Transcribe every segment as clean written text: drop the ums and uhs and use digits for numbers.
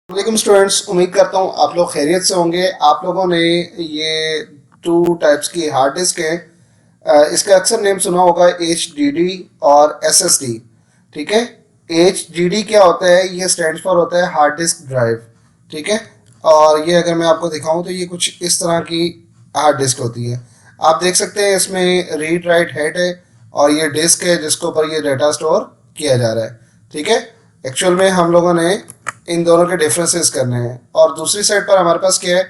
वालेकुम स्टूडेंट्स, उम्मीद करता हूँ आप लोग खैरियत से होंगे। आप लोगों ने ये टू टाइप्स की हार्ड डिस्क है, इसका अक्सर नेम सुना होगा एच डी डी और एस एस डी। ठीक है, एच डी डी क्या होता है? ये स्टैंड फॉर होता है हार्ड डिस्क ड्राइव। ठीक है, और ये अगर मैं आपको दिखाऊं तो ये कुछ इस तरह की हार्ड डिस्क होती है। आप देख सकते हैं इसमें रीड राइट हेड है और ये डिस्क है जिसके ऊपर ये डाटा स्टोर किया जा रहा है। ठीक है, एक्चुअल में हम लोगों ने इन दोनों के डिफरेंसेस करने हैं। और दूसरी साइड पर हमारे पास क्या है?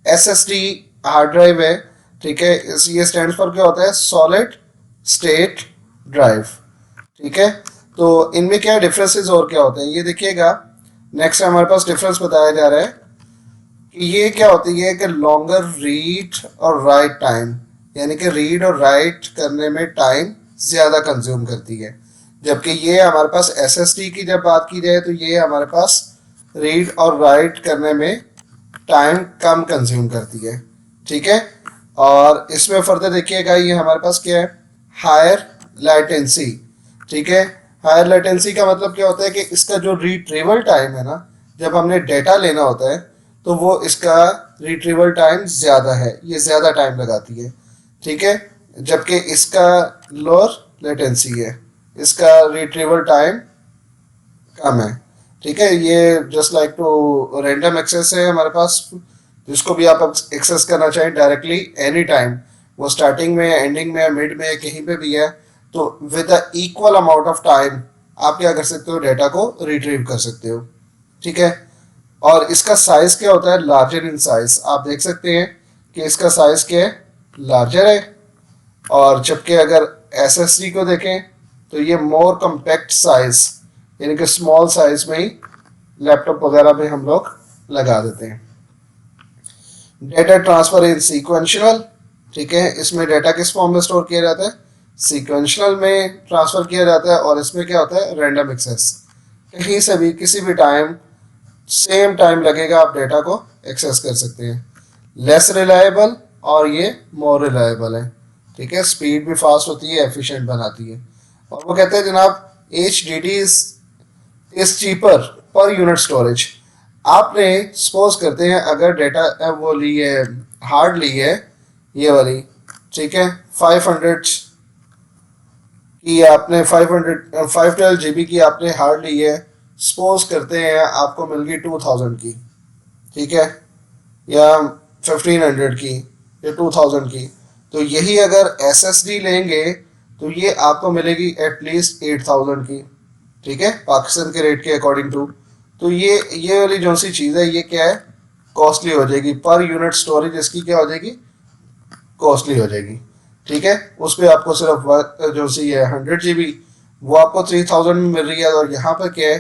S S D hard drive है। ठीक है, ये स्टैंड फॉर क्या होता है? Solid state drive. ठीक है, तो इनमें क्या डिफरेंसेस और क्या होते हैं ये देखिएगा। नेक्स्ट हमारे पास डिफरेंस बताया जा रहा है कि ये क्या होती है कि लॉन्गर रीड और राइट टाइम, यानी कि रीड और राइट करने में टाइम ज़्यादा कंज्यूम करती है। जबकि ये हमारे पास एसएसडी की जब बात की जाए तो ये हमारे पास रीड और राइट करने में टाइम कम कंज्यूम करती है। ठीक है, और इसमें फर्दर देखिएगा ये हमारे पास क्या है? Higher latency. ठीक है, हायर लेटेंसी का मतलब क्या होता है कि इसका जो रिट्रीवल टाइम है ना, जब हमने डेटा लेना होता है तो वो इसका रिट्रीवल टाइम ज़्यादा है, ये ज़्यादा टाइम लगाती है। ठीक है, जबकि इसका लोअर लेटेंसी है, इसका रिट्रीवल टाइम कम है। ठीक है, ये just like to random access है हमारे पास, जिसको भी आप एक्सेस करना चाहें डायरेक्टली एनी टाइम, वो स्टार्टिंग में, एंडिंग में, मिड में, कहीं पे भी है, तो with the equal amount of time आप क्या कर सकते हो? डेटा को रिट्रीव कर सकते हो। ठीक है, और इसका साइज क्या होता है? Larger in size. आप देख सकते हैं कि इसका साइज क्या है? लार्जर है। और जबकि अगर एसएसडी को देखें तो ये मोर कम्पैक्ट साइज, यानी कि स्मॉल साइज में ही लैपटॉप वगैरह में हम लोग लगा देते हैं। डेटा ट्रांसफर इन सीक्वेंशियल। ठीक है, इसमें डेटा किस फॉर्म में स्टोर किया जाता है? सीक्वेंशियल में ट्रांसफर किया जाता है। और इसमें क्या होता है? Random access. कहीं से भी किसी भी टाइम, सेम टाइम लगेगा, आप डेटा को एक्सेस कर सकते हैं। लेस रिलायबल और ये मोर रिलायबल है। ठीक है, स्पीड भी फास्ट होती है, एफिशिएंट बनाती है। और वो कहते हैं जनाब H D D is cheaper per unit storage. आपने सपोज करते हैं अगर डेटा वो ली है, हार्ड ली है ये वाली, ठीक है, 500 की आपने 512 GB की आपने हार्ड ली है। सपोज करते हैं आपको मिल गई 2000 की, ठीक है, या 1500 की या 2000 की। तो यही अगर एसएसडी लेंगे तो ये आपको मिलेगी एटलीस्ट 8000 की। ठीक है, पाकिस्तान के रेट के अकॉर्डिंग टू। तो ये वाली जो सी चीज़ है ये क्या है? कॉस्टली हो जाएगी। पर यूनिट स्टोरेज इसकी क्या हो जाएगी? कॉस्टली हो जाएगी। ठीक है, उस पर आपको सिर्फ जो सी है 100 GB, वो आपको 3000 में मिल रही है। और यहाँ पर क्या है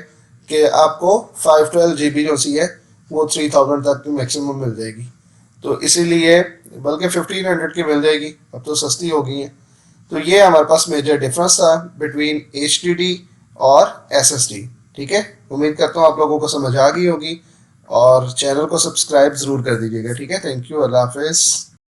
कि आपको 512 GB जो सी है वो 3000 तक की मैक्सिमम मिल जाएगी। तो इसीलिए बल्कि 1500 की मिल जाएगी, अब तो सस्ती हो गई है। तो ये हमारे पास मेजर डिफरेंस था बिटवीन एच डी डी और एस एस डी। ठीक है, उम्मीद करता हूँ आप लोगों को समझ आ गई होगी। और चैनल को सब्सक्राइब ज़रूर कर दीजिएगा। ठीक है, थैंक यू, अल्लाह हाफिज़।